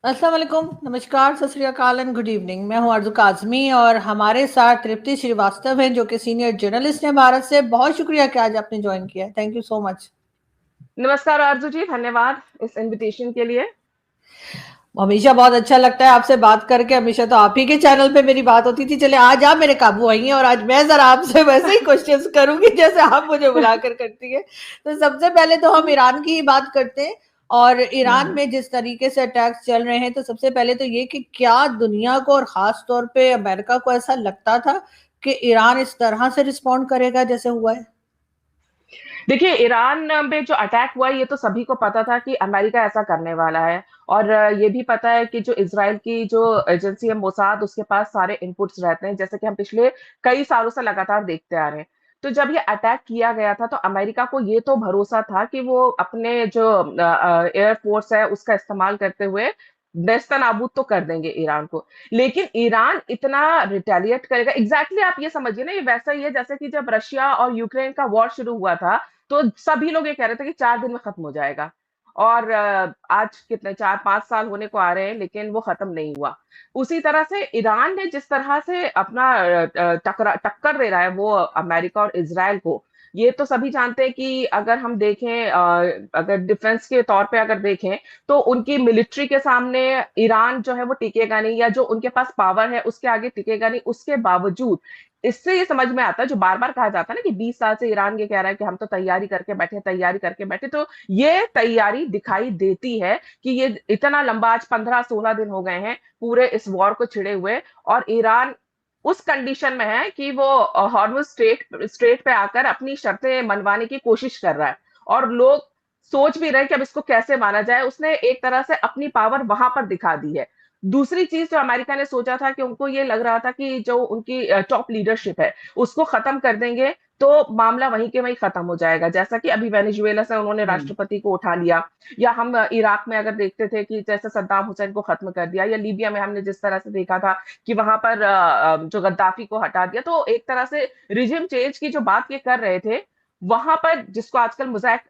अस्सलाम वालेकुम, नमस्कार, सत श्री अकाल एंड गुड इवनिंग। मैं हूं आरज़ू काज़मी और हमारे साथ तृप्ति श्रीवास्तव हैं जो कि सीनियर जर्नलिस्ट हैं भारत से। बहुत शुक्रिया कि आज आपने ज्वाइन किया। Thank you so much. नमस्कार आरजू जी, धन्यवाद इस इनविटेशन के लिए। हमेशा बहुत अच्छा लगता है आपसे बात करके। हमेशा तो आप ही के चैनल पे मेरी बात होती थी। चले आज आप मेरे काबू आई हैं और आज मैं जरा आपसे वैसे ही क्वेश्चंस करूंगी जैसे आप मुझे बुलाकर करती है। तो सबसे पहले तो हम ईरान की ही बात करते हैं। और ईरान हम्म। में जिस तरीके से अटैक्स चल रहे हैं, तो सबसे पहले तो ये कि क्या दुनिया को और खास तौर पे अमेरिका को ऐसा लगता था कि ईरान इस तरह से रिस्पॉन्ड करेगा जैसे हुआ है? देखिए, ईरान में जो अटैक हुआ ये तो सभी को पता था कि अमेरिका ऐसा करने वाला है। और ये भी पता है कि जो इजराइल की जो एजेंसी है मोसाद, उसके पास सारे इनपुट्स रहते हैं, जैसे कि हम पिछले कई सालों से लगातार देखते आ रहे हैं। तो जब ये अटैक किया गया था तो अमेरिका को ये तो भरोसा था कि वो अपने जो एयरफोर्स है उसका इस्तेमाल करते हुए नेस्तनाबूद तो कर देंगे ईरान को। लेकिन ईरान इतना रिटेलिएट करेगा, एग्जैक्टली आप ये समझिए ना, ये वैसा ही है जैसे कि जब रशिया और यूक्रेन का वॉर शुरू हुआ था तो सभी लोग ये कह रहे थे कि 4 दिन में खत्म हो जाएगा। और आज कितने 4-5 साल होने को आ रहे हैं लेकिन वो खत्म नहीं हुआ। उसी तरह से ईरान ने जिस तरह से अपना टक्कर दे रहा है वो अमेरिका और इसराइल को, ये तो सभी जानते हैं कि अगर हम देखें, अगर डिफेंस के तौर पे अगर देखें तो उनकी मिलिट्री के सामने ईरान जो है वो टिकेगा नहीं, या जो उनके पास पावर है उसके आगे टिकेगा नहीं। उसके बावजूद इससे ये समझ में आता है, जो बार बार कहा जाता है ना कि 20 साल से ईरान ये कह रहा है कि हम तो तैयारी करके बैठे, तो ये तैयारी दिखाई देती है कि ये इतना लंबा, आज 15-16 दिन हो गए हैं पूरे इस वॉर को छिड़े हुए, और ईरान उस कंडीशन में है कि वो हॉर्मुज स्ट्रेट पे आकर अपनी शर्तें मनवाने की कोशिश कर रहा है। और लोग सोच भी रहे हैं कि अब इसको कैसे माना जाए। उसने एक तरह से अपनी पावर वहां पर दिखा दी है। दूसरी चीज जो अमेरिका ने सोचा था कि उनको ये लग रहा था कि जो उनकी टॉप लीडरशिप है उसको खत्म कर देंगे तो मामला वहीं के वहीं खत्म हो जाएगा, जैसा कि अभी वेनेजुएला से उन्होंने हम्म। राष्ट्रपति को उठा लिया। या हम इराक में अगर देखते थे कि जैसे सद्दाम हुसैन को खत्म कर दिया, या लीबिया में हमने जिस तरह से देखा था कि वहां पर जो गद्दाफी को हटा दिया, तो एक तरह से रिजिम चेंज की जो बात ये कर रहे थे, वहां पर जिसको आजकल मोज़ैक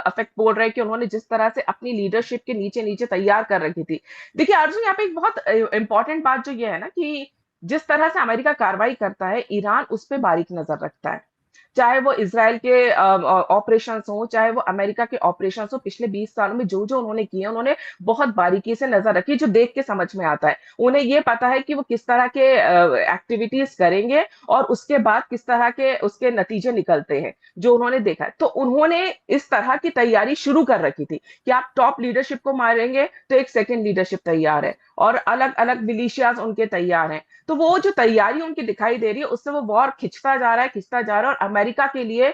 इफेक्ट बोल रहे हैं, कि उन्होंने जिस तरह से अपनी लीडरशिप के नीचे नीचे तैयार कर रखी थी। देखिए अर्जुन, यहाँ पे एक बहुत इंपॉर्टेंट बात जो ये है ना कि जिस तरह से अमेरिका कार्रवाई करता है, ईरान उस पर बारीक नजर रखता है। चाहे वो इसराइल के ऑपरेशन हो, चाहे वो अमेरिका के ऑपरेशन हो, पिछले 20 सालों में जो जो उन्होंने किए, उन्होंने बहुत बारीकी से नजर रखी, जो देख के समझ में आता है। उन्हें ये पता है कि वो किस तरह के एक्टिविटीज करेंगे और उसके बाद किस तरह के उसके नतीजे निकलते हैं, जो उन्होंने देखा है। तो उन्होंने इस तरह की तैयारी शुरू कर रखी थी कि आप टॉप लीडरशिप को मारेंगे तो एक सेकेंड लीडरशिप तैयार है, और अलग अलग मिलिशियाज उनके तैयार हैं। तो वो जो तैयारी उनकी दिखाई दे रही है उससे वो वॉर खिंचता जा रहा है। और अमेरिका के लिए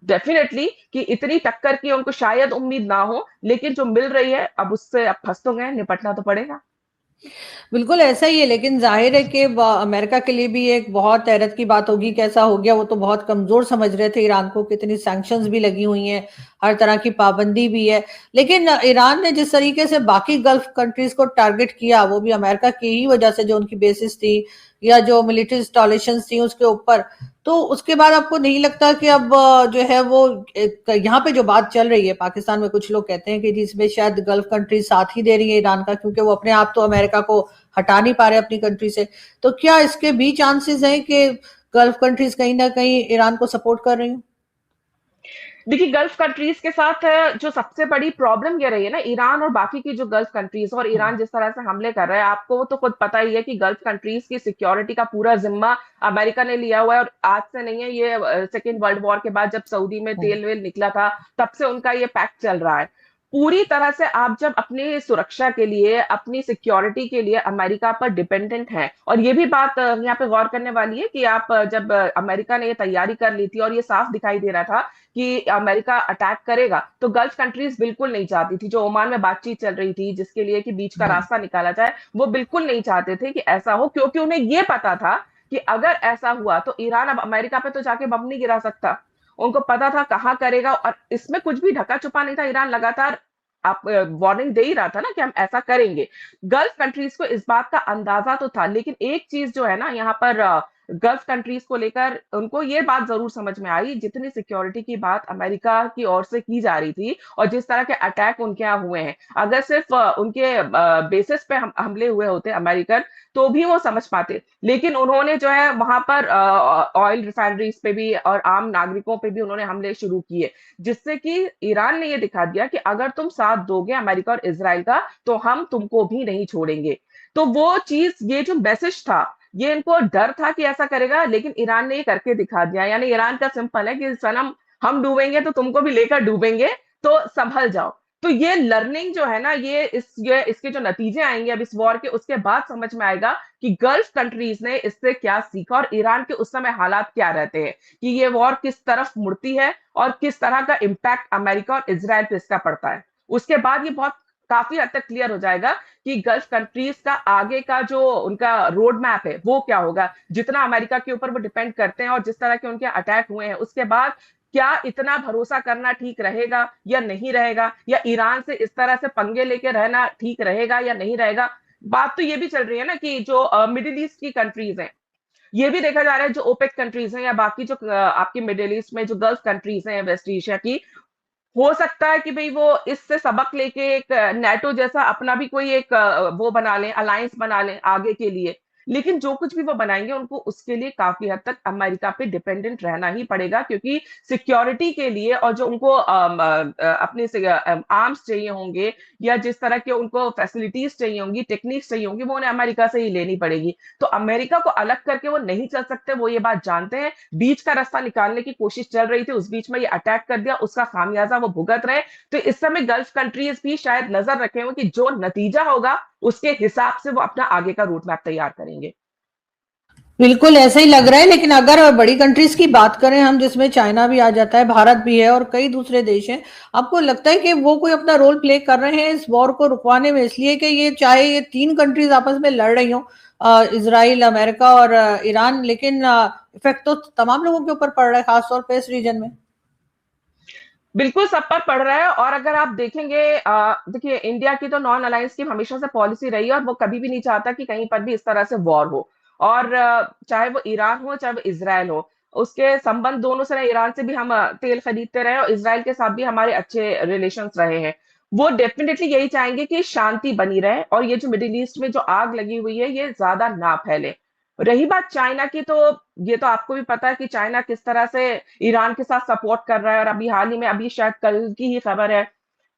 डेफिनेटली कि इतनी टक्कर की उनको शायद उम्मीद ना हो, लेकिन जो मिल रही है अब उससे अब फंस तो गए, निपटना तो पड़ेगा। बिल्कुल ऐसा ही है, लेकिन जाहिर है कि अमेरिका के लिए भी एक बहुत हैरत की बात होगी। कैसा हो गया, वो तो बहुत कमजोर समझ रहे थे ईरान को, कितनी सैंक्शंस भी लगी हुई हैं, हर तरह की पाबंदी भी है। लेकिन ईरान ने जिस तरीके से बाकी गल्फ कंट्रीज को टारगेट किया, वो भी अमेरिका की ही वजह से, जो उनकी बेसिस थी या जो मिलिट्री इंस्टॉलेशन थी उसके ऊपर। तो उसके बाद आपको नहीं लगता कि अब जो है वो यहाँ पे जो बात चल रही है पाकिस्तान में, कुछ लोग कहते हैं कि जिसमें शायद गल्फ कंट्रीज साथ ही दे रही है ईरान का, क्योंकि वो अपने आप तो अमेरिका को हटा नहीं पा रहे अपनी कंट्री से। तो क्या इसके भी चांसेस हैं कि गल्फ कंट्रीज कहीं ना कहीं ईरान को सपोर्ट कर रही हूँ? देखिए, गल्फ कंट्रीज के साथ जो सबसे बड़ी प्रॉब्लम ये रही है ना, ईरान और बाकी की जो गल्फ कंट्रीज, और ईरान जिस तरह से हमले कर रहा है, आपको तो खुद पता ही है कि गल्फ कंट्रीज की सिक्योरिटी का पूरा जिम्मा अमेरिका ने लिया हुआ है। और आज से नहीं है ये, सेकेंड वर्ल्ड वॉर के बाद जब सऊदी में तेल वेल निकला था तब से उनका ये पैक्ट चल रहा है। पूरी तरह से आप जब अपनी सुरक्षा के लिए, अपनी सिक्योरिटी के लिए अमेरिका पर डिपेंडेंट हैं। और ये भी बात यहाँ पे गौर करने वाली है कि आप जब अमेरिका ने ये तैयारी कर ली थी और ये साफ दिखाई दे रहा था कि अमेरिका अटैक करेगा, तो गल्फ कंट्रीज बिल्कुल नहीं चाहती थी। जो ओमान में बातचीत चल रही थी जिसके लिए कि बीच का रास्ता निकाला जाए, वो बिल्कुल नहीं चाहते थे कि ऐसा हो, क्योंकि उन्हें ये पता था कि अगर ऐसा हुआ तो ईरान अब अमेरिका पे तो जाके बम नहीं गिरा सकता। उनको पता था कहाँ करेगा, और इसमें कुछ भी ढका छुपा नहीं था। ईरान लगातार आप वार्निंग दे ही रहा था ना कि हम ऐसा करेंगे। गल्फ कंट्रीज को इस बात का अंदाजा तो था, लेकिन एक चीज जो है ना यहाँ पर गल्फ कंट्रीज को लेकर उनको ये बात जरूर समझ में आई, जितनी सिक्योरिटी की बात अमेरिका की ओर से की जा रही थी और जिस तरह के अटैक उनके यहाँ हुए हैं, अगर सिर्फ उनके बेसिस पे हमले हुए होते अमेरिकन, तो भी वो समझ पाते। लेकिन उन्होंने जो है वहां पर ऑयल रिफाइनरीज पे भी और आम नागरिकों पे भी उन्होंने हमले शुरू किए, जिससे कि ईरान ने ये दिखा दिया कि अगर तुम साथ दोगे अमेरिका और इसराइल का, तो हम तुमको भी नहीं छोड़ेंगे। तो वो चीज, ये जो मैसेज था, ये इनको डर था कि ऐसा करेगा, लेकिन ईरान ने ये करके दिखा दिया। यानी ईरान का सिंपल है कि सनम, हम डूबेंगे तो तुमको भी लेकर डूबेंगे, तो संभल जाओ। तो ये लर्निंग जो है ना, ये इसके जो नतीजे आएंगे अब इस वॉर के, उसके बाद समझ में आएगा कि गल्फ कंट्रीज ने इससे क्या सीखा और ईरान के उस समय हालात क्या रहते हैं, कि ये वॉर किस तरफ मुड़ती है और किस तरह का इम्पैक्ट अमेरिका और इसराइल पे इसका पड़ता है। उसके बाद ये बहुत काफी हद तक क्लियर हो जाएगा कि गल्फ कंट्रीज का आगे का जो उनका रोड मैप है वो क्या होगा। जितना अमेरिका के ऊपर वो डिपेंड करते हैं और जिस तरह के उनके अटैक हुए हैं, उसके बाद क्या इतना भरोसा करना ठीक रहेगा या नहीं रहेगा, या ईरान से इस तरह से पंगे लेके रहना ठीक रहेगा या नहीं रहेगा। बात तो ये भी चल रही है ना कि जो मिडिल ईस्ट की कंट्रीज हैं, ये भी देखा जा रहा है, जो ओपेक कंट्रीज हैं या बाकी जो आपकी मिडिल ईस्ट में जो गल्फ कंट्रीज हैं वेस्ट एशिया की, हो सकता है कि भाई वो इससे सबक लेके एक नेटो जैसा अपना भी कोई एक वो बना लें, अलायंस बना लें आगे के लिए। लेकिन जो कुछ भी वो बनाएंगे, उनको उसके लिए काफी हद तक अमेरिका पे डिपेंडेंट रहना ही पड़ेगा, क्योंकि सिक्योरिटी के लिए और जो उनको अपने आर्म्स चाहिए होंगे या जिस तरह के उनको फैसिलिटीज चाहिए होंगी, टेक्निक्स चाहिए होंगी, वो उन्हें अमेरिका से ही लेनी पड़ेगी। तो अमेरिका को अलग करके वो नहीं चल सकते, वो ये बात जानते हैं। बीच का रास्ता निकालने की कोशिश चल रही थी, उस बीच में ये अटैक कर दिया, उसका खामियाजा वो भुगत रहे। तो इस समय गल्फ कंट्रीज भी शायद नजर रखे हुए कि जो नतीजा होगा उसके हिसाब से वो अपना आगे का रूट मैप तैयार करेंगे। बिल्कुल ऐसा ही लग रहा है। लेकिन अगर बड़ी कंट्रीज की बात करें हम, जिसमें चाइना भी आ जाता है, भारत भी है और कई दूसरे देश हैं, आपको लगता है कि वो कोई अपना रोल प्ले कर रहे हैं इस वॉर को रुकवाने में? इसलिए कि ये चाहे ये तीन कंट्रीज आपस में लड़ रही हो, इसराइल, अमेरिका और ईरान, लेकिन इफेक्ट तो तमाम लोगों के ऊपर पड़ रहा है, खासतौर पर इस रीजन में। बिल्कुल सब पर पड़ रहा है। और अगर आप देखेंगे, देखिए इंडिया की तो नॉन अलायंस की हमेशा से पॉलिसी रही है और वो कभी भी नहीं चाहता कि कहीं पर भी इस तरह से वॉर हो। और चाहे वो ईरान हो चाहे वो इसराइल हो, उसके संबंध दोनों से रहे। ईरान से भी हम तेल खरीदते रहे और इसराइल के साथ भी हमारे अच्छे रिलेशंस रहे हैं। वो डेफिनेटली यही चाहेंगे कि शांति बनी रहे और ये जो मिडिल ईस्ट में जो आग लगी हुई है ये ज्यादा ना फैले। रही बात चाइना की, तो ये तो आपको भी पता है कि चाइना किस तरह से ईरान के साथ सपोर्ट कर रहा है। और अभी हाल ही में, अभी शायद कल की ही खबर है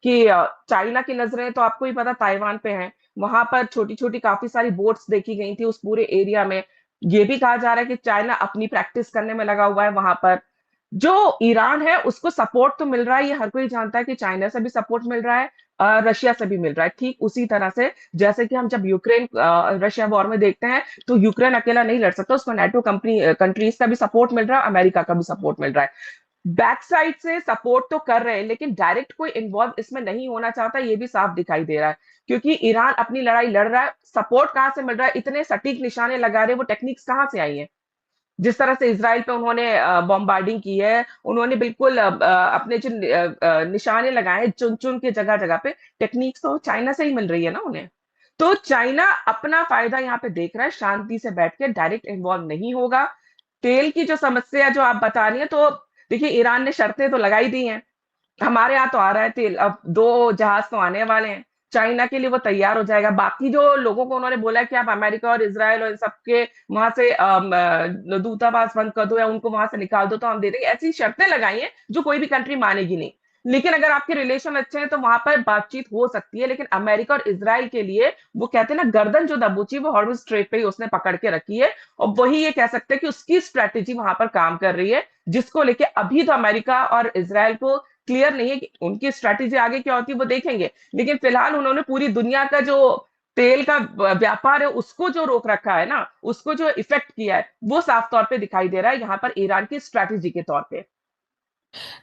कि चाइना की नजरें तो आपको भी पता ताइवान पे हैं। वहां पर छोटी छोटी काफी सारी बोट्स देखी गई थी उस पूरे एरिया में। ये भी कहा जा रहा है कि चाइना अपनी प्रैक्टिस करने में लगा हुआ है वहां पर। जो ईरान है उसको सपोर्ट तो मिल रहा है, ये हर कोई जानता है कि चाइना से भी सपोर्ट मिल रहा है, रशिया से भी मिल रहा है। ठीक उसी तरह से जैसे कि हम जब यूक्रेन रशिया वॉर में देखते हैं, तो यूक्रेन अकेला नहीं लड़ सकता, उसको नेटो कंट्रीज का भी सपोर्ट मिल रहा है, अमेरिका का भी सपोर्ट मिल रहा है। बैक साइड से सपोर्ट तो कर रहे हैं, लेकिन डायरेक्ट कोई इन्वॉल्व इसमें नहीं होना चाहता, ये भी साफ दिखाई दे रहा है। क्योंकि ईरान अपनी लड़ाई लड़ रहा है, सपोर्ट कहां से मिल रहा है, इतने सटीक निशाने लगा रहे, वो टेक्निक्स कहां से आई हैं? जिस तरह से इसराइल पे उन्होंने बॉम्बार्डिंग की है, उन्होंने बिल्कुल अपने जो निशाने लगाए हैं चुन चुन के जगह जगह पे, टेक्निक्स तो चाइना से ही मिल रही है ना उन्हें। तो चाइना अपना फायदा यहाँ पे देख रहा है, शांति से बैठ के डायरेक्ट इन्वॉल्व नहीं होगा। तेल की जो समस्या जो आप बता रही है, तो देखिए ईरान ने शर्तें तो लगाई दी हैं। हमारे यहाँ तो आ रहा है तेल, अब 2 जहाज तो आने वाले हैं। चाइना के लिए वो तैयार हो जाएगा। बाकी जो लोगों को उन्होंने बोला है कि आप अमेरिका और इसराइल और इन सबके वहां से दूतावास बंद कर दो या उनको वहां से निकाल दो तो हम दे देंगे, ऐसी शर्तें लगाई हैं जो कोई भी कंट्री मानेगी नहीं। लेकिन अगर आपके रिलेशन अच्छे हैं तो वहां पर बातचीत हो सकती है। लेकिन अमेरिका और इसराइल के लिए, वो कहते हैं ना, गर्दन जो दबोची वो हॉर्मुज स्ट्रेट पे ही उसने पकड़ के रखी है। और वही ये कह सकते हैं कि उसकी स्ट्रेटेजी वहां पर काम कर रही है, जिसको लेके अभी तो अमेरिका और इसराइल को क्लियर नहीं है कि उनकी स्ट्रैटेजी आगे क्या होती है, वो देखेंगे। लेकिन फिलहाल उन्होंने पूरी दुनिया का जो तेल का व्यापार है उसको जो रोक रखा है ना, उसको जो इफेक्ट किया है, वो साफ तौर पे दिखाई दे रहा है यहाँ पर ईरान की स्ट्रैटेजी के तौर पे।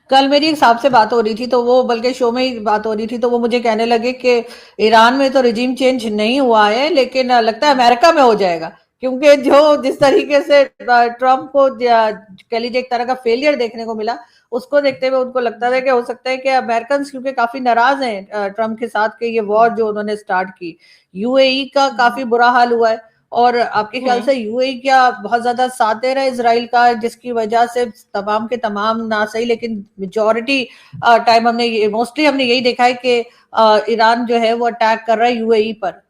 कल मेरी एक साहब से बात हो रही थी, तो वो बल्कि शो में ही बात हो रही थी, तो वो मुझे कहने लगे कि ईरान में तो रिजीम चेंज नहीं हुआ है, लेकिन लगता है अमेरिका में हो जाएगा। क्योंकि जो जिस तरीके से ट्रम्प को कह लीजिए एक तरह का फेलियर देखने को मिला, उसको देखते हुए उनको लगता था कि हो सकता है कि अमेरिकन क्योंकि काफी नाराज हैं ट्रम्प के साथ, के ये वॉर जो उन्होंने स्टार्ट की, यूएई का काफी बुरा हाल हुआ है। और आपके ख्याल हुँ। से यूएई क्या बहुत ज्यादा साथ दे रहा है इसराइल का, जिसकी वजह से तमाम के तमाम ना सही लेकिन मेजोरिटी टाइम हमने मोस्टली हमने यही देखा है कि ईरान जो है वो अटैक कर रहा है यूएई पर।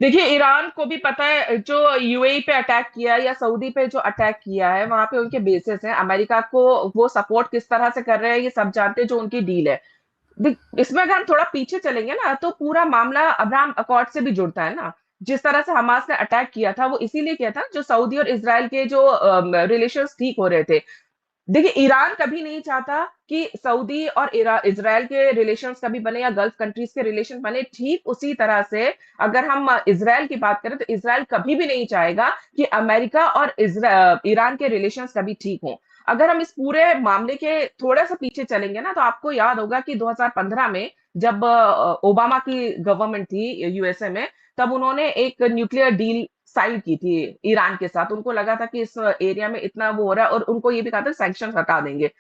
देखिए, ईरान को भी पता है जो यूएई पे अटैक किया है या सऊदी पे जो अटैक किया है, वहाँ पे उनके बेसेस हैं। अमेरिका को वो सपोर्ट किस तरह से कर रहे हैं, ये सब जानते हैं, जो उनकी डील है। इसमें अगर हम थोड़ा पीछे चलेंगे ना, तो पूरा मामला अब्राहम अकॉर्ड से भी जुड़ता है ना। जिस तरह से हमास ने अटैक किया था, वो इसीलिए किया था, जो सऊदी और इज़राइल के जो रिलेशंस ठीक हो रहे थे। देखिए, ईरान कभी नहीं चाहता कि सऊदी और इज़राइल के रिलेशंस कभी बने या गल्फ कंट्रीज के रिलेशन बने। ठीक उसी तरह से अगर हम इज़राइल की बात करें, तो इज़राइल कभी भी नहीं चाहेगा कि अमेरिका और ईरान के रिलेशंस कभी ठीक हों। अगर हम इस पूरे मामले के थोड़ा-सा पीछे चलेंगे ना, तो आपको याद होगा कि 2015 में जब ओबामा की गवर्नमेंट थी यूएसए में, तब उन्होंने एक न्यूक्लियर डील साइन की थी ईरान के साथ। उनको लगा था कि इस एरिया में इतना वो हो रहा है, और उनको ये भी कहा था सैंक्शन हटा देंगे।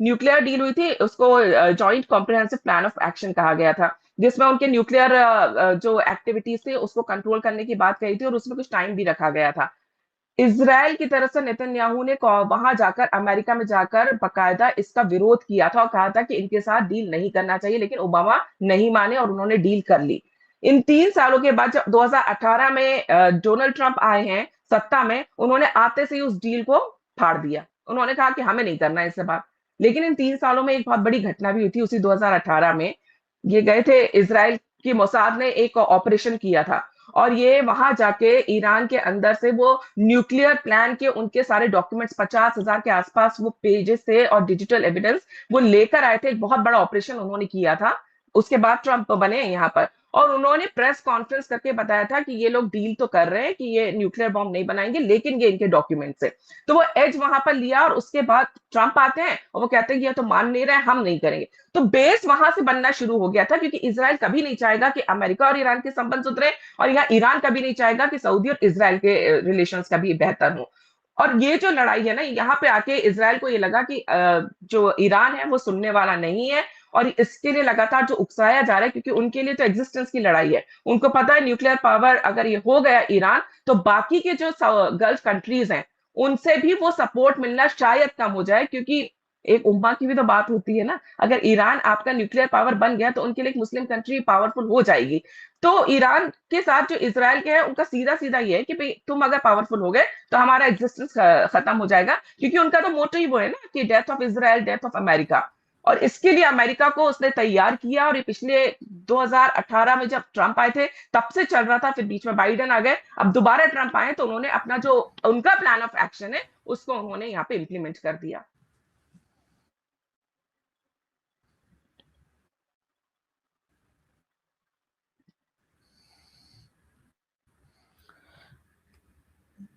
न्यूक्लियर डील हुई थी, उसको joint comprehensive plan of action कहा गया था, जिसमें उनके न्यूक्लियर जो एक्टिविटीज थे उसको कंट्रोल करने की बात कही थी, और उसमें कुछ टाइम भी रखा गया था। इज़राइल की तरफ से नेतन्याहू ने वहां जाकर, अमेरिका में जाकर बकायदा इसका विरोध किया था और कहा था कि इनके साथ डील नहीं करना चाहिए, लेकिन ओबामा नहीं माने और उन्होंने डील कर ली। इन 3 सालों के बाद जब 2018 में डोनाल्ड ट्रंप आए हैं सत्ता में, उन्होंने आते से ही उस डील को फाड़ दिया। उन्होंने कहा कि हमें नहीं करना है इससे बात। लेकिन इन 3 सालों में एक बहुत बड़ी घटना भी हुई थी उसी 2018 में। ये गए थे इज़राइल की मोसाद ने एक ऑपरेशन किया था, और ये वहां जाके ईरान के अंदर से वो न्यूक्लियर प्लान के उनके सारे डॉक्यूमेंट्स 50,000 के आसपास वो पेजेस थे और डिजिटल एविडेंस वो लेकर आए थे। एक बहुत बड़ा ऑपरेशन उन्होंने किया था। उसके बाद ट्रंप बने यहाँ पर, और उन्होंने प्रेस कॉन्फ्रेंस करके बताया था कि ये लोग डील तो कर रहे हैं कि ये न्यूक्लियर बॉम्ब नहीं बनाएंगे, लेकिन ये इनके डॉक्यूमेंट्स है। तो वो एज वहां पर लिया, और उसके बाद ट्रंप आते हैं और वो कहते हैं कि ये तो मान नहीं रहे, हम नहीं करेंगे। तो बेस वहां से बनना शुरू हो गया था, क्योंकि इज़राइल कभी नहीं चाहेगा कि अमेरिका और ईरान के संबंध सुधरे, और यहाँ ईरान कभी नहीं चाहेगा कि सऊदी और इज़राइल के रिलेशंस कभी बेहतर हो। और ये जो लड़ाई है ना, यहाँ पे आके इज़राइल को ये लगा कि जो ईरान है वो सुनने वाला नहीं है, और इसके लिए लगातार जो उकसाया जा रहा है, क्योंकि उनके लिए तो एग्जिस्टेंस की लड़ाई है। उनको पता है न्यूक्लियर पावर अगर ये हो गया ईरान, तो बाकी के जो गल्फ कंट्रीज हैं, उनसे भी वो सपोर्ट मिलना शायद कम हो जाए, क्योंकि एक उम्मा की भी तो बात होती है ना। अगर ईरान आपका न्यूक्लियर पावर बन गया, तो उनके लिए एक मुस्लिम कंट्री पावरफुल हो जाएगी। तो ईरान के साथ जो इज़राइल के है, उनका सीधा-सीधा ये है कि भई तुम अगर पावरफुल हो गए, तो हमारा एक्जिस्टेंस खत्म हो जाएगा, क्योंकि उनका तो मोटो ही वो है ना कि death of Israel, death of America. और इसके लिए अमेरिका को उसने तैयार किया, और ये पिछले 2018 में जब ट्रंप आए थे, तब से चल रहा था। फिर बीच में बाइडेन आ गए, अब दोबारा ट्रंप आए, तो उन्होंने अपना जो उनका प्लान ऑफ एक्शन है, उसको उन्होंने यहाँ पे इम्प्लीमेंट कर दिया।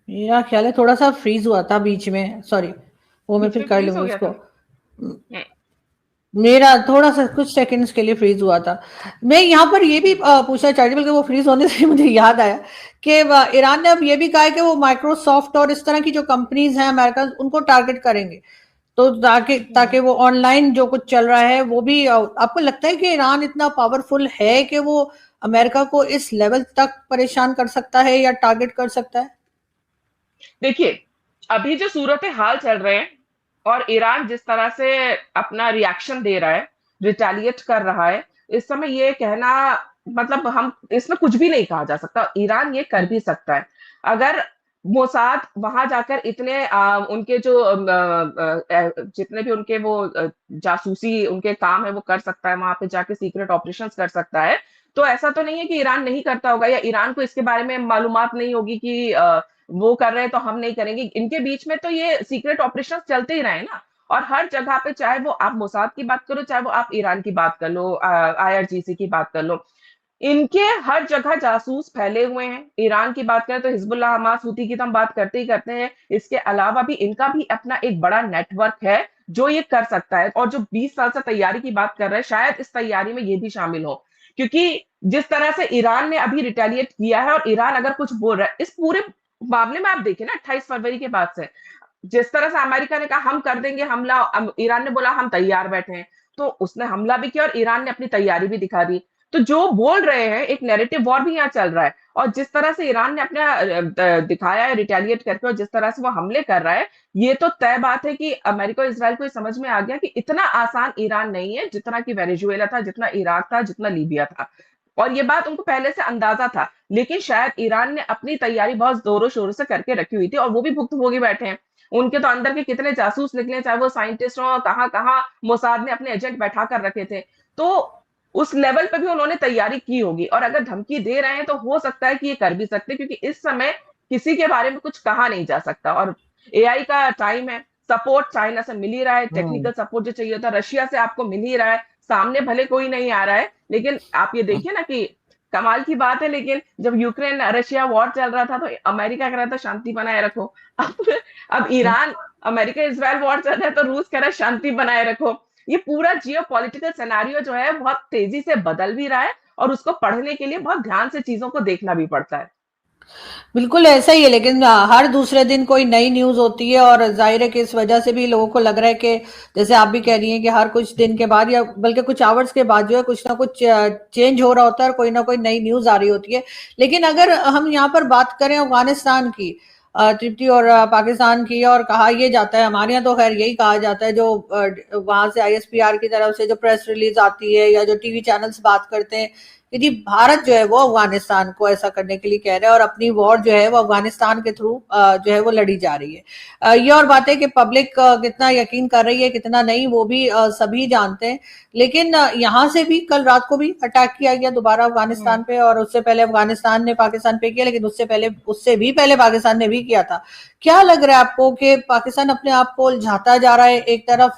मेरा ख्याल है थोड़ा सा फ्रीज हुआ था बीच में, सॉरी, वो मैं बीच फिर में कर फ्रीज लूंगी हो गया उसको। था। हम्म। मेरा थोड़ा सा कुछ सेकंड्स के लिए फ्रीज हुआ था। मैं यहाँ पर ये भी पूछना चाहती थी, बल्कि वो फ्रीज होने से मुझे याद आया कि ईरान ने अब ये भी कहा है कि वो माइक्रोसॉफ्ट और इस तरह की जो कंपनीज हैं अमेरिका, उनको टारगेट करेंगे। तो ताकि ताकि वो ऑनलाइन जो कुछ चल रहा है वो भी आपको लगता है कि ईरान इतना पावरफुल है कि वो अमेरिका को इस लेवल तक परेशान कर सकता है या टारगेट कर सकता है? देखिए, अभी जो सूरत हाल चल रहे हैं, और ईरान जिस तरह से अपना रिएक्शन दे रहा है, रिटेलिएट कर रहा है, इस समय ये कहना, मतलब हम इसमें कुछ भी नहीं कहा जा सकता। ईरान ये कर भी सकता है। अगर मोसाद वहां जाकर इतने उनके जो जितने भी उनके वो जासूसी उनके काम है वो कर सकता है, वहां पे जाके सीक्रेट ऑपरेशंस कर सकता है, तो ऐसा तो नहीं है कि ईरान नहीं करता होगा, या ईरान को इसके बारे में मालूमात नहीं होगी कि वो कर रहे हैं तो हम नहीं करेंगे। इनके बीच में तो ये सीक्रेट ऑपरेशन चलते ही रहे ना। और हर जगह पे, चाहे वो आप मोसाद की बात करो, चाहे वो आप ईरान की बात कर लो, आईआरजीसी की बात कर लो, इनके हर जगह जासूस फैले हुए हैं। ईरान की बात करें तो हिजबुल्लाह, हमास, हूती की तो हम बात करते ही करते हैं। इसके अलावा भी इनका भी अपना एक बड़ा नेटवर्क है जो ये कर सकता है। और जो 20 साल से तैयारी की बात कर रहे हैं, शायद इस तैयारी में ये भी शामिल हो, क्योंकि जिस तरह से ईरान ने अभी रिटेलिएट किया है, और ईरान अगर कुछ बोल रहा है इस पूरे मामले में, आप देखिए ना 28 फरवरी के बाद से जिस तरह से अमेरिका ने कहा हम कर देंगे हमला, ईरान ने बोला हम तैयार बैठे हैं, तो उसने हमला भी किया और ईरान ने अपनी तैयारी भी दिखा दी। तो जो बोल रहे हैं, एक नैरेटिव वॉर भी यहाँ चल रहा है। और जिस तरह से ईरान ने अपना दिखाया है रिटेलिएट करके, और जिस तरह से वो हमले कर रहा है, ये तो तय बात है कि अमेरिका और इसराइल को ये समझ में आ गया कि इतना आसान ईरान नहीं है जितना कि वेनेजुएला था, जितना इराक था, जितना लीबिया था। और ये बात उनको पहले से अंदाजा था, लेकिन शायद ईरान ने अपनी तैयारी बहुत जोरों शोरों से करके रखी हुई थी, और वो भी भुक्तभोगी बैठे हैं। उनके तो अंदर के कितने जासूस निकले, चाहे वो साइंटिस्ट हो, कहाँ कहाँ मोसाद ने अपने एजेंट बैठा कर रखे थे। तो उस लेवल पे भी उन्होंने तैयारी की होगी, और अगर धमकी दे रहे हैं तो हो सकता है कि ये कर भी सकते, क्योंकि इस समय किसी के बारे में कुछ कहा नहीं जा सकता। और एआई का टाइम है, सपोर्ट चाइना से मिल ही रहा है, हम्म। टेक्निकल सपोर्ट जो चाहिए होता है रशिया से आपको मिल ही रहा है। सामने भले कोई नहीं आ रहा है, लेकिन आप ये देखिए ना कि कमाल की बात है, लेकिन जब यूक्रेन रशिया वॉर चल रहा था तो अमेरिका कह रहा था शांति बनाए रखो। अब ईरान अमेरिका इसराइल वॉर चल रहा है तो रूस कह रहा है शांति बनाए रखो। ये पूरा जियो पॉलिटिकल सिनेरियो जो है बहुत तेजी से बदल भी रहा है, और उसको पढ़ने के लिए बहुत ध्यान से चीजों को देखना भी पड़ता है। बिल्कुल ऐसा ही है, लेकिन हर दूसरे दिन कोई नई न्यूज़ होती है, और ज़ाहिर है कि इस वजह से भी लोगों को लग रहा है कि जैसे आप भी कह रही हैं कि हर कुछ दिन के बाद या बल्कि कुछ आवर्स के बाद जो है कुछ ना कुछ चेंज हो रहा होता है और कोई ना कोई नई न्यूज़ आ रही होती है। लेकिन अगर हम यहाँ पर बात करें अफगानिस्तान की, तृप्ति, और पाकिस्तान की, और कहा ये जाता है, हमारे यहाँ तो खैर यही कहा जाता है, जो वहां से आईएसपीआर की तरफ से जो प्रेस रिलीज आती है या जो टीवी चैनल्स बात करते हैं कि जी भारत जो है वो अफगानिस्तान को ऐसा करने के लिए कह रहा है और अपनी वॉर जो है वो अफगानिस्तान के थ्रू जो है वो लड़ी जा रही है। ये और बात है कि पब्लिक कितना यकीन कर रही है कितना नहीं वो भी सभी जानते हैं। लेकिन यहाँ से भी कल रात को भी अटैक किया गया दोबारा हम्म। अफगानिस्तान पे, और उससे पहले अफगानिस्तान ने पाकिस्तान पे किया, लेकिन उससे भी पहले पाकिस्तान ने भी किया था। क्या लग रहा है आपको कि पाकिस्तान अपने आप को उलझाता जा रहा है? एक तरफ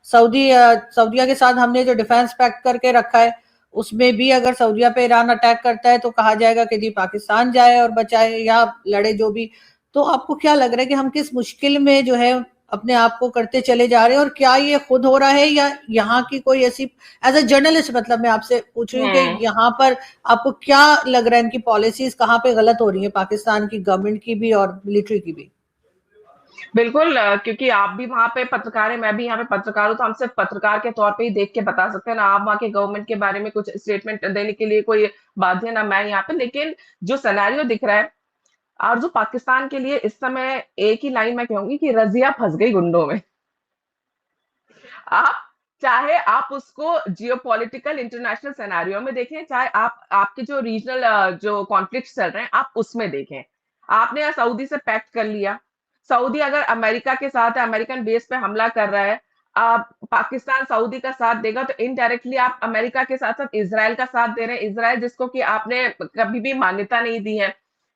सऊदिया के साथ हमने जो डिफेंस पैक्ट करके रखा है, उसमें भी अगर सऊदिया पे ईरान अटैक करता है तो कहा जाएगा कि जी पाकिस्तान जाए और बचाए या लड़े जो भी। तो आपको क्या लग रहा है कि हम किस मुश्किल में जो है अपने आप को करते चले जा रहे हैं, और क्या ये खुद हो रहा है या यहाँ की कोई ऐसी, एज अ जर्नलिस्ट मतलब मैं आपसे पूछ रही हूँ कि हम्म। यहाँ पर आपको क्या लग रहा है इनकी पॉलिसीज कहाँ पे गलत हो रही है, पाकिस्तान की गवर्नमेंट की भी और मिलिट्री की भी? बिल्कुल, क्योंकि आप भी वहां पे पत्रकार है, मैं भी यहाँ पे पत्रकार हूँ, तो हम सिर्फ पत्रकार के तौर पे ही देख के बता सकते हैं ना। आप वहाँ के गवर्नमेंट के बारे में कुछ स्टेटमेंट देने के लिए कोई बाध्य ना मैं यहाँ पे। लेकिन जो सिनेरियो दिख रहा है, और जो पाकिस्तान के लिए इस समय एक ही लाइन में कहूंगी कि रजिया फंस गई गुंडों में। आप चाहे आप उसको जियोपॉलिटिकल इंटरनेशनल सिनेरियो में देखें, चाहे आप आपके जो रीजनल जो कॉन्फ्लिक्ट चल रहे हैं आप उसमें देखें। आपने यहाँ सऊदी से पैक्ट कर लिया, सऊदी अगर अमेरिका के साथ है, अमेरिकन बेस पे हमला कर रहा है, आप पाकिस्तान सऊदी का साथ देगा, तो इनडायरेक्टली आप अमेरिका के साथ साथ इसराइल का साथ दे रहे हैं, इसराइल जिसको कि आपने कभी भी मान्यता नहीं दी है।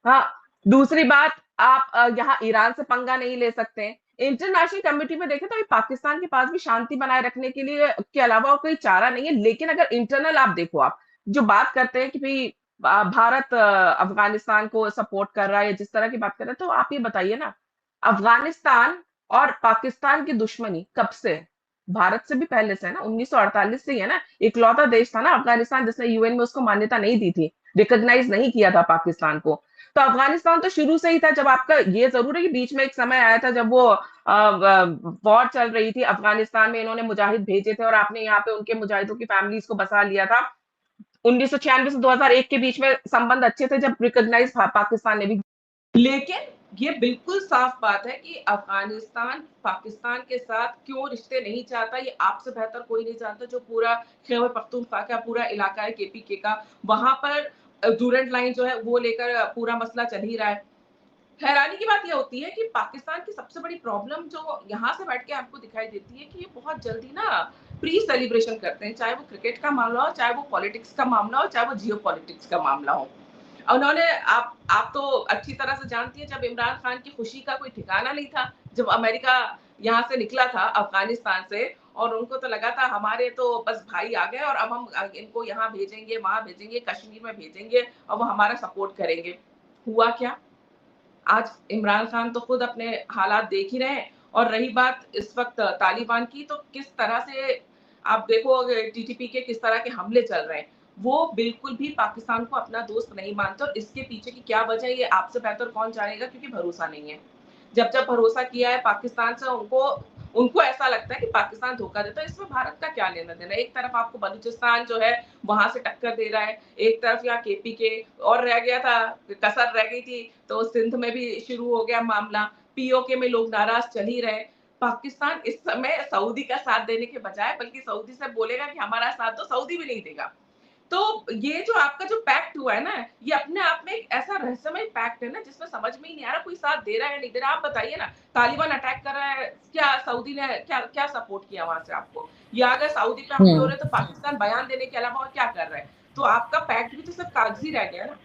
हाँ, दूसरी बात, आप यहाँ ईरान से पंगा नहीं ले सकते हैं। इंटरनेशनल कम्युनिटी में देखें तो अभी पाकिस्तान के पास भी शांति बनाए रखने के लिए के अलावा और कोई चारा नहीं है। लेकिन अगर इंटरनल आप देखो, आप जो बात करते हैं कि भाई भारत अफगानिस्तान को सपोर्ट कर रहा है, जिस तरह की बात कर रहे हैं, तो आप ये बताइए ना, अफगानिस्तान और पाकिस्तान की दुश्मनी कब से है? भारत से भी पहले से है ना, 1948 से ही है ना। इकलौता देश था ना अफगानिस्तान जिसने यूएन में उसको मान्यता नहीं दी थी, रिकॉग्नाइज नहीं किया था पाकिस्तान को। तो अफगानिस्तान तो शुरू से ही था। जब आपका ये जरूर है कि बीच में एक समय आया था जब वो वॉर चल रही थी अफगानिस्तान में, इन्होंने मुजाहिद भेजे थे और आपने यहाँ पे उनके मुजाहिदों की फैमिलीज को बसा लिया था। 1996 से 2001 के बीच में संबंध अच्छे थे जब रिकॉग्नाइज पाकिस्तान ने भी। लेकिन ये बिल्कुल साफ बात है कि अफगानिस्तान पाकिस्तान के साथ क्यों रिश्ते नहीं चाहता, ये आपसे बेहतर कोई नहीं जानता। जो पूरा खैबर पख्तूनख्वा का पूरा इलाका है केपीके का, वहां पर डूरेंट लाइन जो है वो लेकर पूरा मसला चल ही रहा है। हैरानी की बात ये होती है कि पाकिस्तान की सबसे बड़ी प्रॉब्लम जो यहाँ से बैठ के आपको दिखाई देती है कि ये बहुत जल्दी ना प्री सेलिब्रेशन करते हैं, चाहे वो क्रिकेट का मामला हो, चाहे वो पॉलिटिक्स का मामला हो, चाहे वो जियो पॉलिटिक्स का मामला हो। उन्होंने आप तो अच्छी तरह से जानती हैं, जब इमरान खान की खुशी का कोई ठिकाना नहीं था, जब अमेरिका यहाँ से निकला था अफगानिस्तान से, और उनको तो लगा था हमारे तो बस भाई आ गए और अब हम इनको यहाँ भेजेंगे, वहां भेजेंगे, कश्मीर में भेजेंगे और वो हमारा सपोर्ट करेंगे। हुआ क्या? आज इमरान खान तो खुद अपने हालात देख ही रहे हैं। और रही बात इस वक्त तालिबान की, तो किस तरह से आप देखो टीटीपी के किस तरह के हमले चल रहे हैं, वो बिल्कुल भी पाकिस्तान को अपना दोस्त नहीं मानते। और इसके पीछे की क्या वजह है ये आपसे बेहतर कौन जानेगा, क्योंकि भरोसा नहीं है। जब जब भरोसा किया है पाकिस्तान से, उनको उनको ऐसा लगता है कि पाकिस्तान धोखा देता है। इसमें भारत का क्या लेना देना। एक तरफ आपको बलूचिस्तान जो है वहां से टक्कर दे रहा है, एक तरफ यहाँ केपी के और रह गया था, कसर रह गई थी, तो सिंध में भी शुरू हो गया मामला, पीओके में लोग नाराज चल ही रहे। पाकिस्तान इस समय सऊदी का साथ देने के बजाय बल्कि सऊदी से बोलेगा कि हमारा साथ दो, सऊदी भी नहीं देगा। तो ये जो आपका जो पैक्ट हुआ है ना, ये अपने आप में एक ऐसा रहस्यमय पैक्ट है ना, जिसमें समझ में ही नहीं आ रहा कोई साथ दे रहा है या नहीं दे रहा। आप बताइए ना, तालिबान अटैक कर रहा है, क्या सऊदी ने क्या क्या सपोर्ट किया वहां से आपको? या अगर सऊदी पे हमले हो रहे हैं तो पाकिस्तान बयान देने के अलावा और क्या कर रहा है? तो आपका पैक्ट भी तो सिर्फ कागजी रह गया ना।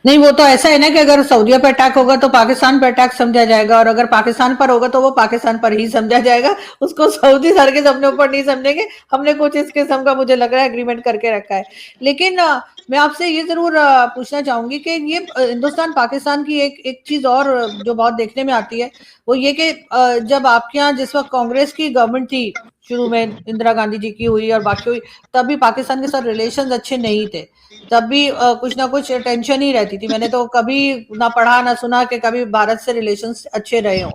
नहीं, वो तो ऐसा है ना कि अगर सऊदीया पे अटैक होगा तो पाकिस्तान पे अटैक समझा जाएगा, और अगर पाकिस्तान पर होगा तो वो पाकिस्तान पर ही समझा जाएगा, उसको सऊदी सर के अपने ऊपर नहीं समझेंगे। हमने कुछ इस किस्म का मुझे लग रहा है एग्रीमेंट करके रखा है। लेकिन मैं आपसे ये जरूर पूछना चाहूंगी कि ये हिंदुस्तान पाकिस्तान की एक चीज और जो बहुत देखने में आती है, वो ये कि जब आपके यहाँ जिस वक्त कांग्रेस की गवर्नमेंट थी, शुरू में इंदिरा गांधी जी की हुई और बाकी हुई, तब भी पाकिस्तान के साथ रिलेशन अच्छे नहीं थे। तब भी कुछ ना कुछ टेंशन ही रहती थी। मैंने तो कभी ना पढ़ा ना सुना कि कभी भारत से रिलेशंस अच्छे रहे हों।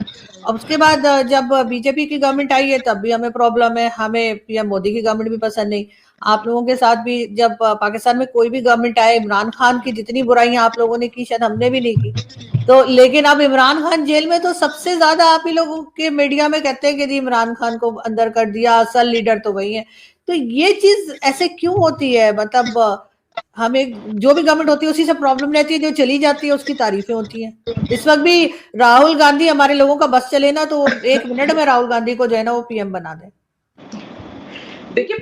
अब उसके बाद जब बीजेपी की गवर्नमेंट आई है तब भी हमें प्रॉब्लम है, हमें पीएम मोदी की गवर्नमेंट भी पसंद नहीं। आप लोगों के साथ भी जब पाकिस्तान में कोई भी गवर्नमेंट आए, इमरान खान की जितनी बुराइयां आप लोगों ने की शायद हमने भी नहीं की। तो लेकिन अब इमरान खान जेल में, तो सबसे ज्यादा आप ही लोगों के मीडिया में कहते हैं कि जी इमरान खान को अंदर कर दिया, असल लीडर तो वही है। तो ये चीज ऐसे क्यों होती है? मतलब हमें जो भी गवर्नमेंट होती है उसी से प्रॉब्लम रहती है, जो चली जाती है उसकी तारीफें होती हैं। इस वक्त भी राहुल गांधी हमारे लोगों का बस चले ना, तो 1 मिनट में राहुल गांधी को जो है ना वो पीएम बना दे। देखिए,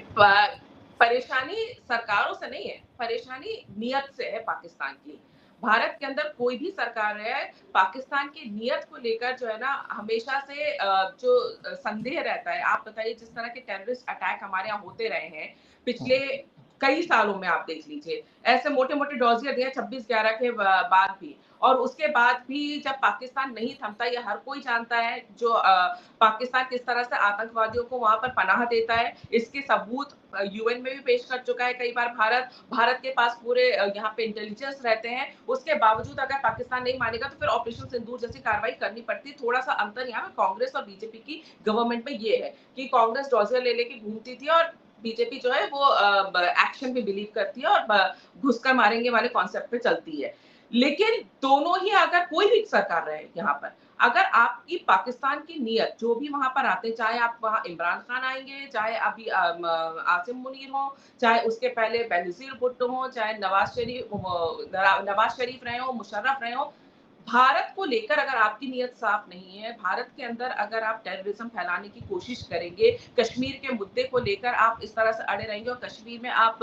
परेशानी सरकारों से नहीं है, परेशानी नियत से है पाकिस्तान की। भारत के अंदर कोई भी सरकार है, पाकिस्तान की नियत को लेकर जो है ना हमेशा से जो संदेह रहता है। आप बताइए, जिस तरह के टेररिस्ट अटैक हमारे यहाँ होते रहे हैं पिछले कई सालों में, आप देख लीजिए, ऐसे मोटे-मोटे डॉजियर दिए 26/11 के बाद भी, और उसके बाद भी जब पाकिस्तान नहीं थमता, ये हर कोई जानता है, जो पाकिस्तान किस तरह से आतंकवादियों को वहां पर पनाह देता है, इसके सबूत यूएन में भी पेश कर चुका है कई बार भारत। भारत के पास पूरे यहाँ पे इंटेलिजेंस रहते हैं, उसके बावजूद अगर पाकिस्तान नहीं मानेगा तो फिर ऑपरेशन सिंदूर जैसी कार्रवाई करनी पड़ती है। थोड़ा सा अंतर यहाँ पे कांग्रेस और बीजेपी की गवर्नमेंट में ये है कि कांग्रेस डॉजियर ले लेके घूमती थी, और बीजेपी जो है वो एक्शन पे बिलीव करती है और घुसकर मारेंगे वाले कॉन्सेप्ट पे चलती है। लेकिन दोनों ही, अगर कोई भी सरकार रहे यहाँ पर, अगर आपकी पाकिस्तान की नीयत, जो भी वहां पर आते, चाहे आप वहां इमरान खान आएंगे, चाहे अभी आसिम मुनीर हो, चाहे उसके पहले बेनजीर भुट्टो हो, चाहे नवाज शरीफ रहे हो, मुशर्रफ रहे हो, भारत को लेकर अगर आपकी नीयत साफ नहीं है, भारत के अंदर अगर आप टेररिज्म फैलाने की कोशिश करेंगे, कश्मीर के मुद्दे को लेकर आप इस तरह से अड़े रहेंगे, और कश्मीर में आप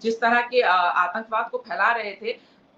जिस तरह के आतंकवाद को फैला रहे थे,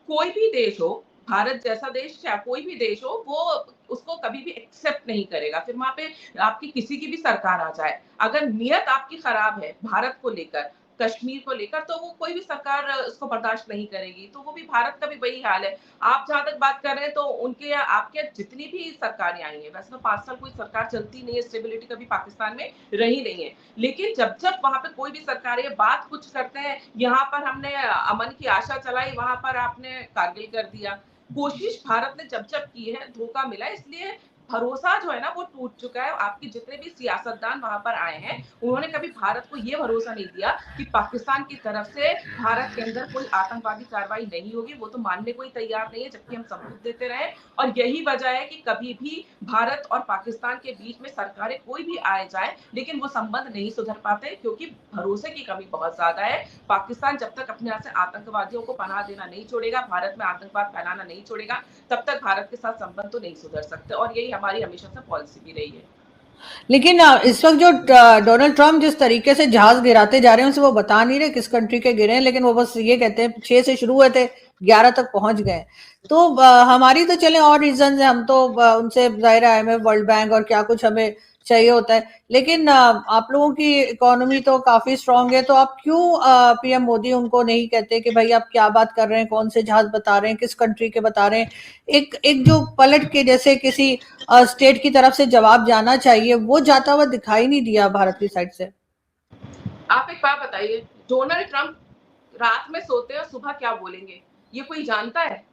कोई भी देश हो, भारत जैसा देश या कोई भी देश हो, वो उसको कभी भी एक्सेप्ट नहीं करेगा। फिर वहां पे आपकी किसी की भी सरकार आ जाए, अगर नियत आपकी खराब है भारत को लेकर, कश्मीर को लेकर, तो वो कोई भी सरकार उसको बर्दाश्त नहीं करेगी। तो वो भी, भारत का भी वही हाल है। आप जहां तक बात कर रहे हैं, तो उनके या आपके जितनी भी सरकारें आई हैं, वैसे तो 5 साल कोई सरकार चलती नहीं है, स्टेबिलिटी कभी पाकिस्तान में रही नहीं है। लेकिन जब जब वहां पे कोई भी सरकार ये बात कुछ करते हैं, यहाँ पर हमने अमन की आशा चलाई, वहां पर आपने कारगिल कर दिया। कोशिश भारत ने जब जब की है, धोखा मिला, इसलिए भरोसा जो है ना वो टूट चुका है। आपके जितने भी सियासतदान वहां पर आए हैं, उन्होंने कभी भारत को ये भरोसा नहीं दिया कि पाकिस्तान की तरफ से भारत के अंदर कोई आतंकवादी कार्रवाई नहीं होगी। वो तो मानने को ही तैयार नहीं है, जबकि हम सबूत देते रहे। और यही वजह है कि कभी भी भारत और पाकिस्तान के बीच में सरकारें कोई भी आए जाए, लेकिन वो संबंध नहीं सुधर पाते, क्योंकि भरोसे की कमी बहुत ज्यादा है। पाकिस्तान जब तक अपने यहाँ से आतंकवादियों को पनाह देना नहीं छोड़ेगा, भारत में आतंकवाद फैलाना नहीं छोड़ेगा, तब तक भारत के साथ संबंध तो नहीं सुधर सकते। और यही हमारी हमेशा से पॉलिसी भी रही है। लेकिन इस वक्त जो डोनाल्ड ट्रंप जिस तरीके से जहाज गिराते जा रहे हैं, उनसे वो बता नहीं रहे किस कंट्री के गिरे हैं, लेकिन वो बस ये कहते हैं 6 से शुरू हुए थे, 11 तक पहुंच गए। तो हमारी तो चले और रीजन है, हम तो उनसे जाहिर है IMF, वर्ल्ड बैंक और क्या कुछ हमें चाहिए होता है। लेकिन आप लोगों की इकोनॉमी तो काफी स्ट्रांग है, तो आप क्यों पीएम मोदी उनको नहीं कहते कि भाई आप क्या बात कर रहे हैं, कौन से जहाज बता रहे हैं, किस कंट्री के बता रहे हैं? एक एक जो पलट के जैसे किसी स्टेट की तरफ से जवाब जाना चाहिए, वो जाता हुआ दिखाई नहीं दिया भारत की साइड से। आप एक बात बताइए, डोनाल्ड ट्रंप रात में सोते हैं और सुबह क्या बोलेंगे, ये कोई जानता है?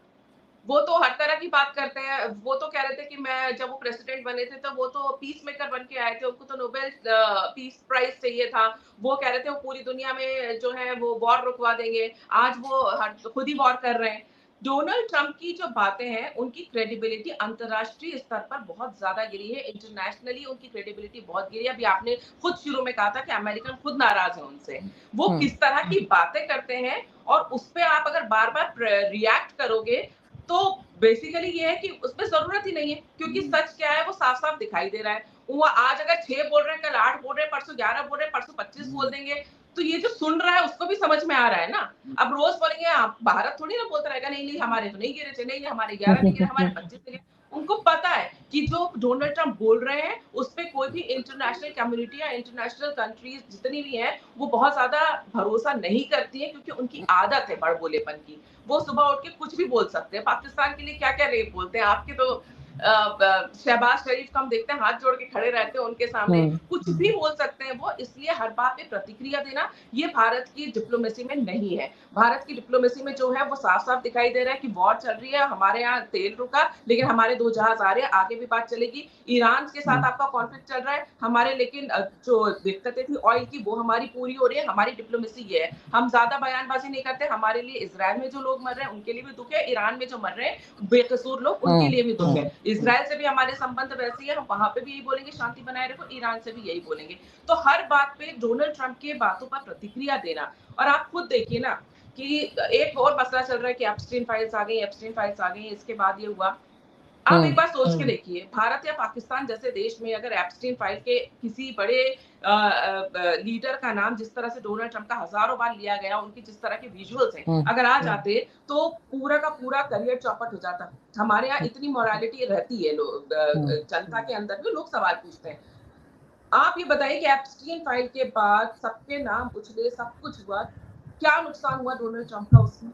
वो तो हर तरह की बात करते हैं। वो तो कह रहे थे कि मैं जब वो प्रेसिडेंट बने थे तो वो तो पीस मेकर बन के आए थे, उनको तो नोबेल पीस प्राइज़ चाहिए था। वो कह रहे थे वो पूरी दुनिया में जो है वो वॉर रुकवा देंगे। आज वो खुद ही वॉर कर रहे हैं। डोनाल्ड ट्रम्प की जो बातें हैं, उनकी क्रेडिबिलिटी अंतर्राष्ट्रीय स्तर पर बहुत ज़्यादा गिरी है, इंटरनेशनली उनकी क्रेडिबिलिटी बहुत गिरी है। अभी आपने खुद शुरू में कहा था कि अमेरिकन खुद नाराज़ हैं उनसे। वो किस तरह की बातें करते हैं और उसपे आप अगर बार-बार रिएक्ट करोगे, तो बेसिकली ये है कि उसमें ज़रूरत ही नहीं है, क्योंकि सच क्या है वो साफ-साफ दिखाई दे रहा है। वो आज अगर 6 बोल रहे हैं, कल 8 बोल रहे हैं, परसों 11 बोल रहे हैं, परसों 25 बोल देंगे, तो ये जो सुन रहा है उसको भी समझ में आ रहा है ना। अब रोज़ बोलेंगे आप भारत थोड़ी ना बोलता रहेगा, नहीं-नहीं हमारे तो नहीं गिरे थे, नहीं-नहीं हमारे 11 नहीं गिरे, हमारे 25 नहीं गिरे। उनको पता है कि जो डोनाल्ड ट्रम्प बोल रहे हैं, उसपे कोई भी इंटरनेशनल कम्युनिटी या इंटरनेशनल कंट्रीज़ जितनी भी हैं, वो बहुत ज़्यादा भरोसा नहीं करती हैं, क्योंकि उनकी आदत है बड़बोलेपन की। वो सुबह उठ के कुछ भी बोल सकते हैं। पाकिस्तान के लिए क्या-क्या रेप बोलते हैं। आपके तो शहबाज शरीफ को हम देखते हैं हाथ जोड़ के खड़े रहते हैं उनके सामने। कुछ भी बोल सकते हैं वो, इसलिए हर बात पे प्रतिक्रिया देना ये भारत की डिप्लोमेसी में नहीं है। भारत की डिप्लोमेसी में जो है वो साफ-साफ दिखाई दे रहा है कि वॉर चल रही है, हमारे यहाँ तेल रुका, लेकिन हमारे 2 जहाज़ आ रहे हैं, आगे भी बात चलेगी। ईरान के साथ आपका कॉन्फ्लिक्ट चल रहा है, हमारे लेकिन जो दिक्कतें थी ऑयल की वो हमारी पूरी हो रही है, हमारी डिप्लोमेसी ये है। हम ज़्यादा बयानबाज़ी नहीं करते, हमारे लिए इज़राइल में जो लोग मर रहे हैं उनके लिए भी दुःख है, ईरान में जो मर रहे हैं बेकसूर लोग उनके लिए भी दुःख है। इज़राइल से भी हमारे संबंध वैसे ही है, हम वहाँ पे भी यही बोलेंगे शांति बनाए रखो, ईरान से भी यही बोलेंगे। तो हर बात पे डोनाल्ड ट्रम्प की बातों पर प्रतिक्रिया देना, और आप खुद देखिए ना कि एक और मसला चल रहा है कि एप्स्टीन फाइल्स आ गई, एप्स्टीन फाइल्स आ गई, इसके बाद ये हुआ। आप एक बार सोच के देखिए, भारत या पाकिस्तान जैसे देश में अगर एप्स्टीन फाइल के किसी बड़े लीडर का नाम जिस तरह से डोनाल्ड ट्रम्प का हज़ारों बार लिया गया, उनकी जिस तरह के विजुअल्स हैं, अगर आ जाते तो पूरा का पूरा करियर चौपट हो जाता। हमारे यहाँ इतनी मोरालिटी रहती है जनता के अंदर भी लोग सवाल पूछते हैं। आप ये बताइए कि एप्स्टीन फाइल के बाद सबके नाम उछले, सब कुछ हुआ, क्या नुकसान हुआ डोनाल्ड ट्रम्प का उसमें?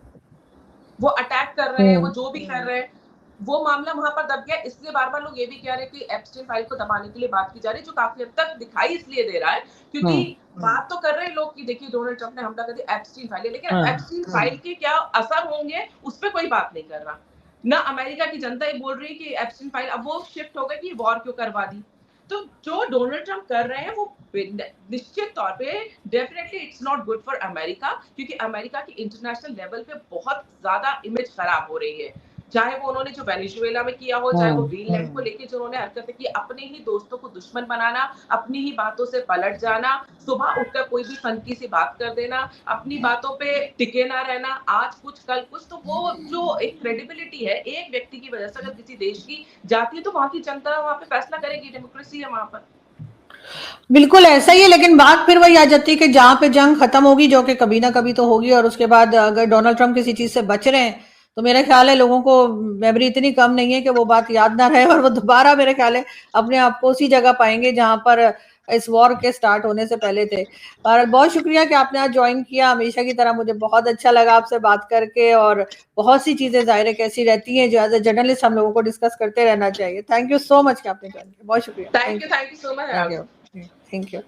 वो अटैक कर रहे हैं, वो जो भी कर रहे हैं, वो मामला वहाँ पर दब गया, इसलिए बार-बार लोग ये भी कह रहे हैं कि एप्स्टीन फाइल को दबाने के लिए बात की जा रही है, जो काफ़ी हद तक दिखाई इसलिए दे रहा है, क्योंकि बात तो कर रहे हैं लोग कि देखिए डोनाल्ड ट्रम्प ने हमला कर दिया, एप्स्टीन फाइल है, लेकिन एप्स्टीन फाइल के क्या असर होंगे, उस पे कोई बात नहीं कर रहा। ना अमेरिका की जनता ये बोल रही है कि एप्स्टीन फाइल अब वो शिफ्ट हो गई कि वॉर क्यों करवा दी। तो जो डोनाल्ड ट्रम्प कर रहे हैं वो निश्चित तौर पे definitely it's not good for America, क्योंकि अमेरिका की इंटरनेशनल लेवल पे बहुत ज्यादा इमेज खराब हो रही है। चाहे वो उन्होंने जो वेनेजुएला में किया हो, चाहे वो ग्रीनलैंड को लेके जो उन्होंने हरकतें की, अपने ही दोस्तों को दुश्मन बनाना, अपनी ही बातों से पलट जाना, सुबह उठकर कोई भी फंकी सी बात कर देना, अपनी बातों पे टिके ना रहना, आज कुछ कल कुछ, तो वो जो एक क्रेडिबिलिटी है एक व्यक्ति की वजह से अगर किसी देश की जाती है, तो वहां की जनता वहां पे फैसला करेगी, डेमोक्रेसी है वहां पर। बिल्कुल ऐसा ही है, लेकिन बात फिर वही आ जाती है कि जहां पे जंग खत्म होगी, जो कि कभी ना कभी तो होगी, और उसके बाद अगर डोनाल्ड ट्रम्प किसी चीज से बच रहे हैं, तो मेरा ख्याल है लोगों को मेमोरी इतनी कम नहीं है कि वो बात याद ना रहे, और वो दोबारा मेरे ख्याल है अपने आप को उसी जगह पाएंगे जहां पर इस वॉर के स्टार्ट होने से पहले थे। और बहुत शुक्रिया कि आपने आज ज्वाइन किया, हमेशा की तरह मुझे बहुत अच्छा लगा आपसे बात करके, और बहुत सी चीजें जाहिर है कैसी रहती हैं जो एज ए जर्नलिस्ट हम लोगों को डिस्कस करते रहना चाहिए। थैंक यू सो मच कि आपने ज्वाइन किया, बहुत शुक्रिया। Thank you so much. Thank you.